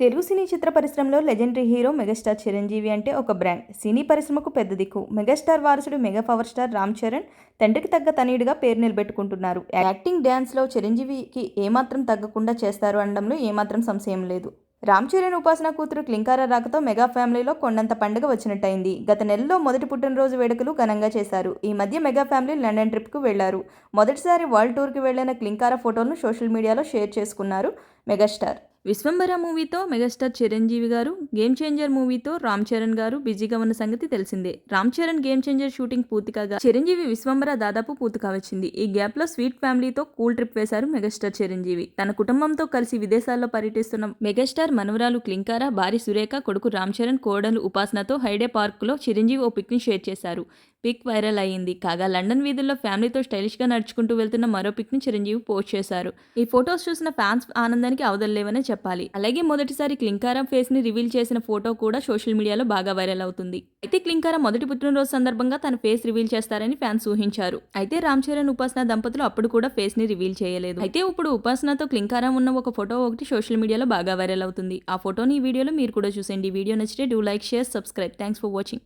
తెలుగు సినీ చిత్ర పరిశ్రమలో legendary hero megastar Chiranjeevi అంటే ఒక బ్రాండ్. సినీ పరిశ్రమకు పెద్ద దిక్కు. మెగాస్టార్ వారసుడు mega power star Ram Charan తండ్రికి తగ్గ తనయుడిగా పేరు నిలబెట్టుకుంటున్నారు. యాక్టింగ్, డ్యాన్స్లో చిరంజీవికి ఏమాత్రం తగ్గకుండా చేస్తారు అనడంలో ఏమాత్రం సంశయం లేదు. రామ్ చరణ్ ఉపాసన కూతురు క్లింకారా రాకతో మెగా ఫ్యామిలీలో కొండంత పండుగ వచ్చినట్టయింది. గత నెలలో మొదటి పుట్టినరోజు వేడుకలు ఘనంగా చేశారు. ఈ మధ్య మెగా ఫ్యామిలీ లండన్ ట్రిప్కు వెళ్లారు. మొదటిసారి వరల్డ్ టూర్కి వెళ్లిన క్లింకారా ఫోటోలను సోషల్ మీడియాలో షేర్ చేసుకున్నారు మెగాస్టార్. విశ్వంబర మూవీతో మెగాస్టార్ చిరంజీవి గారు, గేమ్ చేంజర్ మూవీతో రామ్ చరణ్ గారు బిజీగా ఉన్న సంగతి తెలిసిందే. Ram Charan game changer shooting పూర్తి కాగా చిరంజీవి విశ్వంబర దాదాపు పూర్తి కావచ్చింది. ఈ గ్యాప్ లో స్వీట్ ఫ్యామిలీతో కూల్ ట్రిప్ వేశారు మెగాస్టార్ చిరంజీవి. తన కుటుంబంతో కలిసి విదేశాల్లో పర్యటిస్తున్న మెగాస్టార్ మనవరాలు క్లింకారా, భార్య సురేఖ, కొడుకు రామ్ చరణ్, కోడలు ఉపాసనతో హైడే పార్క్ లో చిరంజీవి ఓ పిక్ ని షేర్ చేశారు. పిక్ వైరల్ అయ్యింది. కాగా లండన్ వీధుల్లో ఫ్యామిలీతో స్టైలిష్ గా నడుచుకుంటూ వెళ్తున్న మరో పిక్ ని చిరంజీవి పోస్ట్ చేశారు. ఈ ఫొటోస్ చూసిన ఫ్యాన్స్ ఆనందానికి అవధుల్లేవనే చెప్పాలి. అలాగే మొదటిసారి క్లింకారా ఫేస్ ని రివీల్ చేసిన ఫోటో కూడా సోషల్ మీడియాలో బాగా వైరల్ అవుతుంది. అయితే క్లింకారా మొదటి పుట్టినరోజు సందర్భంగా తన ఫేస్ రివీల్ చేస్తారని ఫ్యాన్స్ ఊహించారు. అయితే రామ్ చరణ్, ఉపాసన దంపతులు అప్పుడు కూడా ఫేస్ ని రివీల్ చేయలేదు. అయితే ఇప్పుడు ఉపాసనతో క్లింకారా ఉన్న ఒక ఫోటో ఒకటి సోషల్ మీడియాలో బాగా వైరల్ అవుతుంది. ఆ ఫోటోని ఈ వీడియోలో మీరు కూడా చూసేయండి. వీడియో నచ్చితే do like, share, subscribe. Thanks for watching.